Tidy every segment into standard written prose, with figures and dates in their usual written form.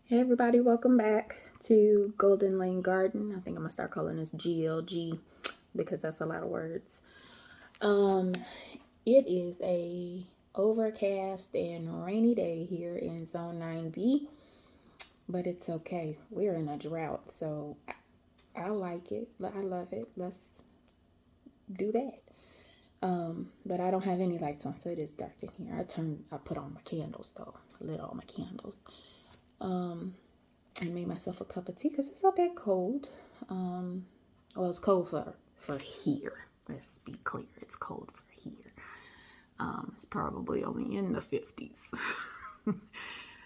Hey everybody, welcome back to Golden Lane Garden. I think I'm gonna start calling this GLG because that's a lot of words. Um, it is a overcast and rainy day here in Zone 9B, but it's okay. We're in a drought, so I like it. I love it. Let's do that. But I don't have any lights on, so it is dark in here. I put on my candles though. I lit all my candles. I made myself a cup of tea because it's a bit cold. Well, it's cold for here. Let's be clear, it's cold for here. It's probably only in the 50s.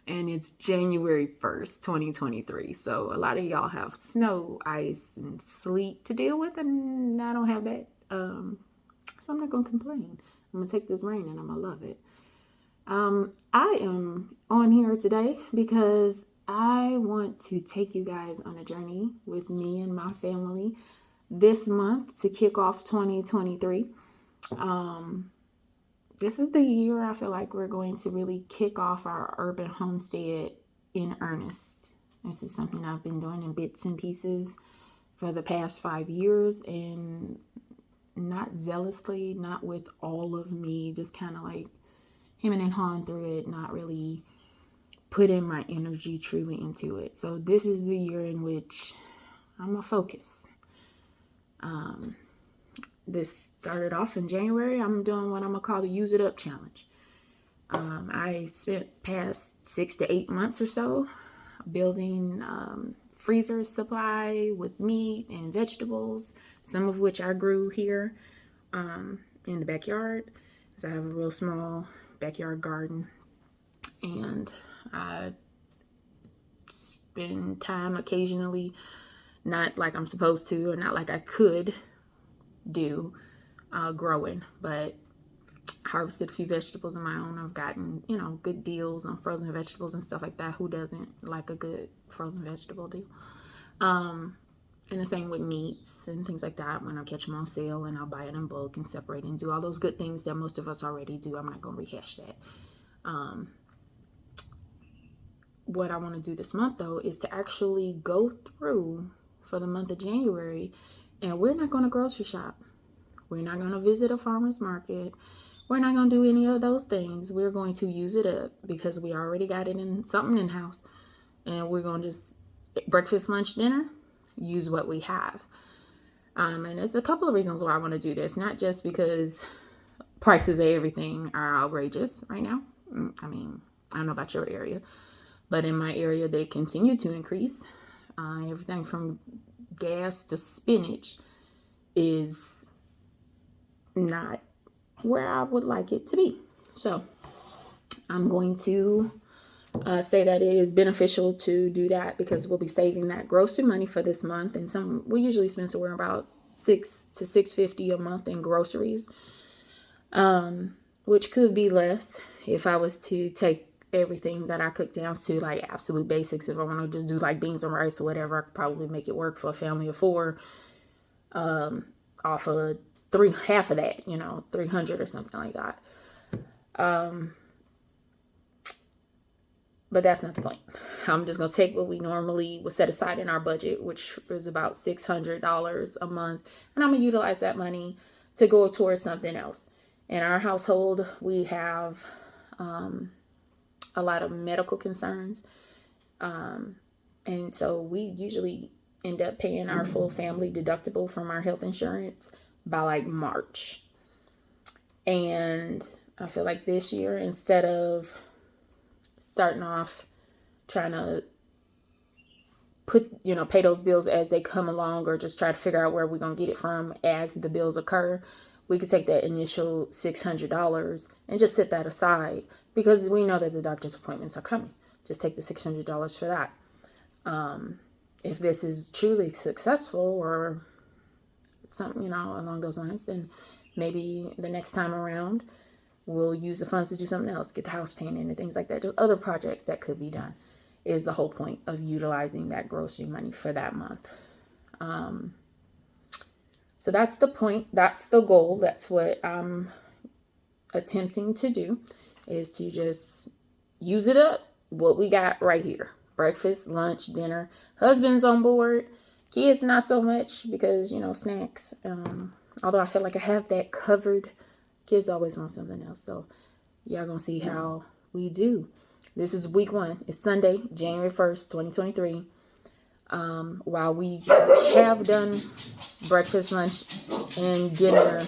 And it's January 1st, 2023. So a lot of y'all have snow, ice, and sleet to deal with, and I don't have that. So I'm not going to complain. I'm going to take this rain and I'm going to love it. I am on here today because I want to take you guys on a journey with me and my family this month to kick off 2023. This is the year I feel like we're going to really kick off our urban homestead in earnest. This is something I've been doing in bits and pieces for the past 5 years, and not zealously, not with all of me, just kind of like hemming and hawing through it, not really putting my energy truly into it. So this is the year in which I'm gonna focus. This started off in January. I'm doing what I'm gonna call the Use It Up Challenge. I spent past 6 to 8 months or so building freezer supply with meat and vegetables, some of which I grew here in the backyard, because I have a real small backyard garden, and I spend time occasionally, not like I'm supposed to or not like I could do, growing, but harvested a few vegetables of my own. I've gotten, good deals on frozen vegetables and stuff like that. Who doesn't like a good frozen vegetable deal? And the same with meats and things like that when I catch them on sale, and I'll buy it in bulk and separate and do all those good things that most of us already do. I'm not going to rehash that. What I want to do this month, though, is to actually go through for the month of January, and we're not going to grocery shop. We're not going to visit a farmer's market. We're not going to do any of those things. We're going to use it up because we already got it in something in house, and we're going to just breakfast, lunch, dinner, use what we have. And there's a couple of reasons why I want to do this. Not just because prices of everything are outrageous right now. I mean, I don't know about your area, but in my area, they continue to increase. Everything from gas to spinach is not where I would like it to be. So I'm going to say that it is beneficial to do that because we'll be saving that grocery money for this month. And we usually spend somewhere about $600 to $650 a month in groceries, which could be less if I was to take everything that I cook down to like absolute basics. If I want to just do like beans and rice or whatever, I could probably make it work for a family of 4, off of half of that, 300 or something like that. But that's not the point. I'm just going to take what we normally would set aside in our budget, which is about $600 a month, and I'm going to utilize that money to go towards something else. In our household, we have a lot of medical concerns. And so we usually end up paying our full family deductible from our health insurance by like March. And I feel like this year, instead of starting off trying to pay those bills as they come along, or just try to figure out where we're going to get it from as the bills occur, we could take that initial $600 and just set that aside, because we know that the doctor's appointments are coming. Just take the $600 for that. If this is truly successful or something, along those lines, then maybe the next time around we'll use the funds to do something else, get the house painted and things like that. Just other projects that could be done is the whole point of utilizing that grocery money for that month. So that's the point. That's the goal. That's what I'm attempting to do, is to just use it up, what we got right here. breakfast, lunch, dinner. Husband's on board. Kids, not so much because, snacks. Although I feel like I have that covered. Kids always want something else. So y'all gonna see how we do. This is week 1. It's Sunday, January 1st, 2023. While we have done breakfast, lunch, and dinner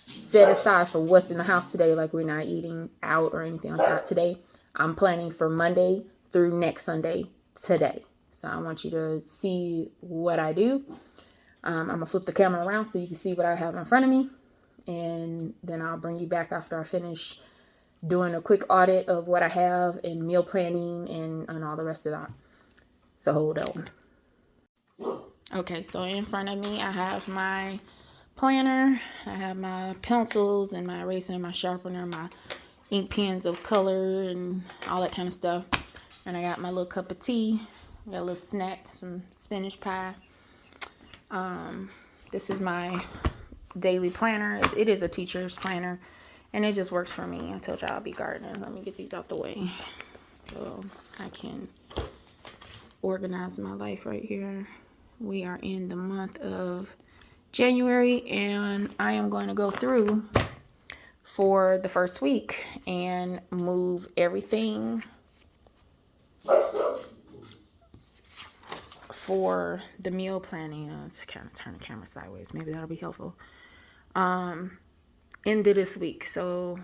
set aside for what's in the house today, like we're not eating out or anything like that today, I'm planning for Monday through next Sunday today. So I want you to see what I do. I'm going to flip the camera around so you can see what I have in front of me. And then I'll bring you back after I finish doing a quick audit of what I have and meal planning and all the rest of that. So hold on. Okay, so in front of me, I have my planner. I have my pencils and my eraser and my sharpener, my ink pens of color and all that kind of stuff. And I got my little cup of tea. I got a little snack, some spinach pie. This is my daily planner. It is a teacher's planner, and it just works for me. I told y'all I'll be gardening. Let me get these out the way so I can organize my life right here. We are in the month of January, and I am going to go through for the first week and move everything for the meal planning. To kind of turn the camera sideways, maybe that'll be helpful. Into this week, so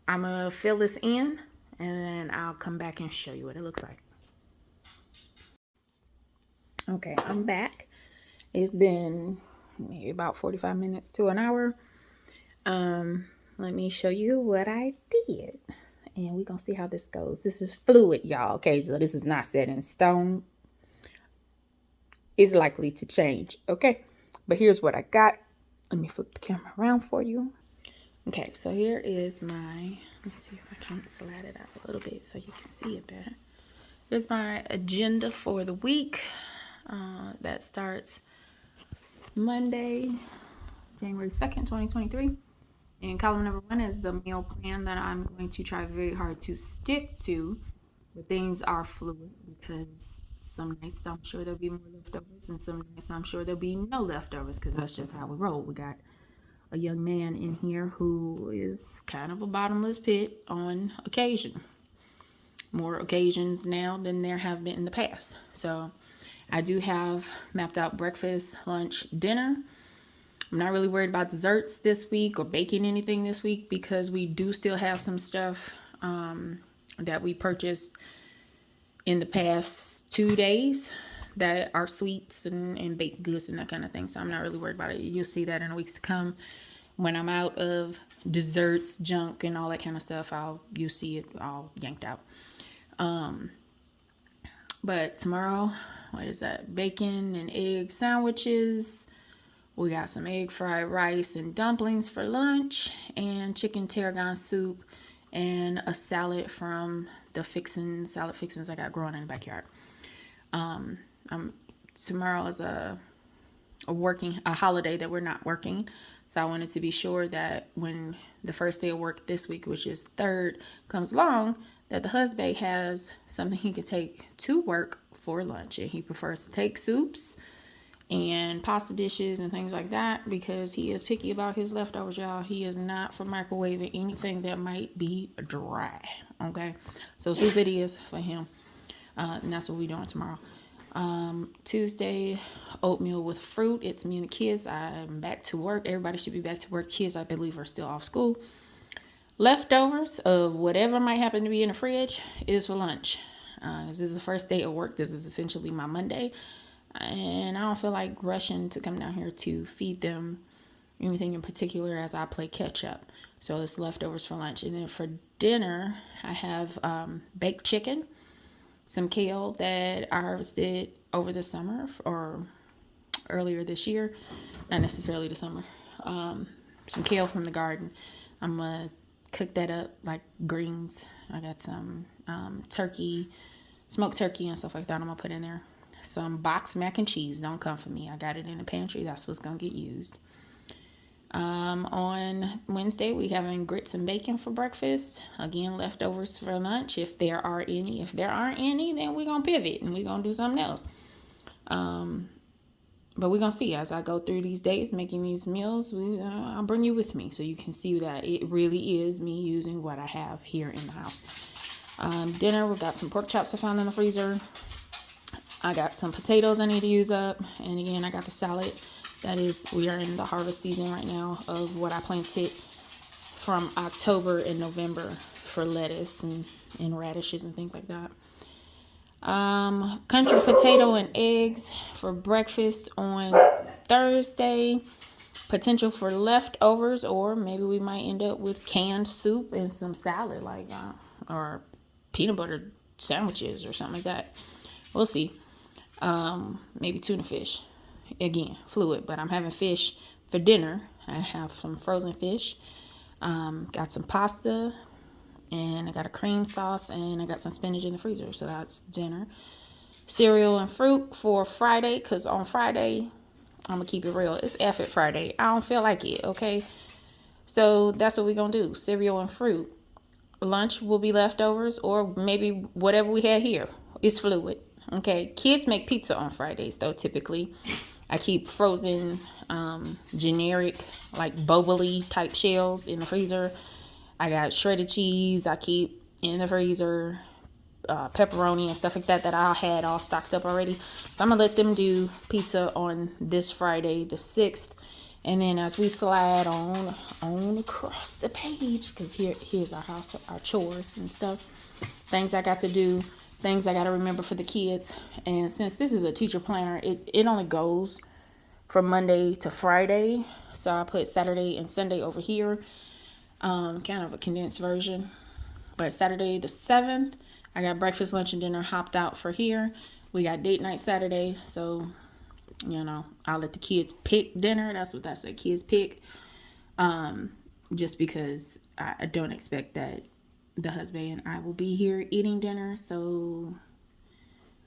I'm gonna fill this in, and then I'll come back and show you what it looks like. Okay, I'm back. It's been maybe about 45 minutes to an hour. Let me show you what I did, and we're gonna see how this goes. This is fluid, y'all. Okay, so this is not set in stone. It's likely to change. Okay, but here's what I got. Let me flip the camera around for you. Okay, so here is my, let me see if I can slide it out a little bit so you can see it better. Here's my agenda for the week. That starts Monday, January 2nd, 2023. And column number 1 is the meal plan that I'm going to try very hard to stick to. But things are fluid because some nights I'm sure there'll be more leftovers, and some nights I'm sure there'll be no leftovers because that's just how we roll. We got a young man in here who is kind of a bottomless pit on occasion. More occasions now than there have been in the past. So I do have mapped out breakfast, lunch, dinner. I'm not really worried about desserts this week or baking anything this week because we do still have some stuff that we purchased in the past 2 days that are sweets and baked goods and that kind of thing. So I'm not really worried about it. You'll see that in the weeks to come. When I'm out of desserts, junk, and all that kind of stuff, you'll see it all yanked out. But tomorrow, what is that? Bacon and egg sandwiches. We got some egg fried rice and dumplings for lunch, and chicken tarragon soup, and a salad from the salad fixins I got growing in the backyard. Tomorrow is a holiday that we're not working, so I wanted to be sure that when the first day of work this week, which is 3rd, comes along, that the husband has something he can take to work for lunch, and he prefers to take soups and pasta dishes and things like that because he is picky about his leftovers, y'all. He is not for microwaving anything that might be dry. Okay, so soup it is for him, and that's what we're doing tomorrow. Tuesday, oatmeal with fruit. It's me and the kids. I'm back to work. Everybody should be back to work. Kids, I believe, are still off school. Leftovers of whatever might happen to be in the fridge is for lunch. This is the first day of work. This is essentially my Monday. And I don't feel like rushing to come down here to feed them anything in particular as I play catch up. So it's leftovers for lunch. And then for dinner, I have baked chicken, some kale that I harvested over the summer or earlier this year. Not necessarily the summer. Some kale from the garden. I'm going to cook that up like greens. I got some turkey, smoked turkey and stuff like that I'm going to put in there. Some boxed mac and cheese. Don't come for me. I got it in the pantry. That's what's going to get used. On Wednesday, we having grits and bacon for breakfast. Again, leftovers for lunch if there are any. If there aren't any, then we're going to pivot and we're going to do something else. But we're going to see as I go through these days making these meals. I'll bring you with me so you can see that it really is me using what I have here in the house. Dinner, we got some pork chops I found in the freezer. I got some potatoes I need to use up. And again, I got the salad. We are in the harvest season right now of what I planted from October and November for lettuce and radishes and things like that. Country potato and eggs for breakfast on Thursday. Potential for leftovers, or maybe we might end up with canned soup and some salad, or peanut butter sandwiches or something like that. We'll see. Maybe tuna fish. Again, fluid, but I'm having fish for dinner. I have some frozen fish. Got some pasta, and I got a cream sauce, and I got some spinach in the freezer. So that's dinner. Cereal and fruit for Friday, because on Friday, I'm going to keep it real. It's effort Friday. I don't feel like it, okay? So that's what we're going to do. Cereal and fruit. Lunch will be leftovers, or maybe whatever we had here. It's fluid, okay? Kids make pizza on Fridays, though, typically. I keep frozen, generic, like boba type shells in the freezer. I got shredded cheese I keep in the freezer, pepperoni and stuff like that I had all stocked up already. So I'm going to let them do pizza on this Friday, the 6th. And then as we slide on across the page, because here's our house, our chores and stuff, things I got to do, things I got to remember for the kids. And since this is a teacher planner, it only goes from Monday to Friday. So I put Saturday and Sunday over here, kind of a condensed version. But Saturday the 7th, I got breakfast, lunch, and dinner hopped out for here. We got date night Saturday. So, I'll let the kids pick dinner. That's what I said, kids pick. Just because I don't expect that the husband and I will be here eating dinner. So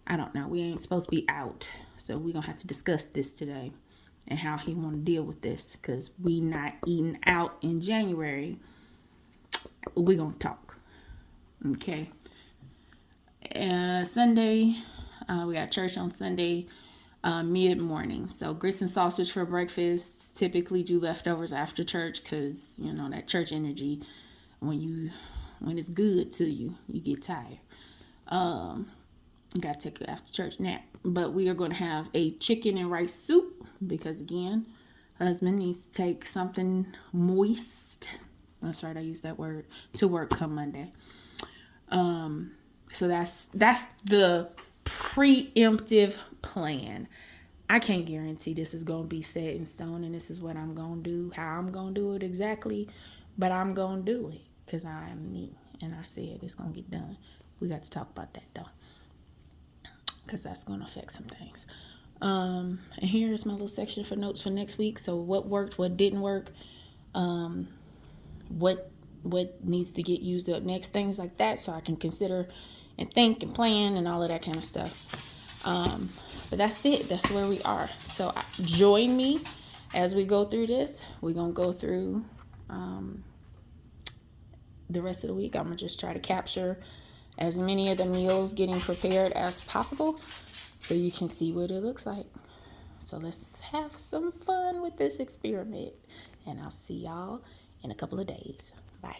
I don't know. We ain't supposed to be out. So we're going to have to discuss this today and how he want to deal with this, because we not eating out in January. We're going to talk. Okay. Sunday, we got church on Sunday, mid-morning. So grits and sausage for breakfast. Typically do leftovers after church, because, that church energy, when it's good to you, you get tired. You got to take an after church nap. But we are going to have a chicken and rice soup, because, again, husband needs to take something moist. That's right, I used that word, to work come Monday. So that's the preemptive plan. I can't guarantee this is going to be set in stone and this is what I'm going to do, how I'm going to do it exactly, but I'm going to do it because I am me, and I said it's going to get done. We got to talk about that, though, because that's going to affect some things. And here's my little section for notes for next week. So what worked, what didn't work, what needs to get used up next, things like that, so I can consider and think and plan and all of that kind of stuff. But that's it. That's where we are. So join me as we go through this. We're going to go through the rest of the week. I'm going to just try to capture as many of the meals getting prepared as possible so you can see what it looks like. So let's have some fun with this experiment. And I'll see y'all in a couple of days. Bye.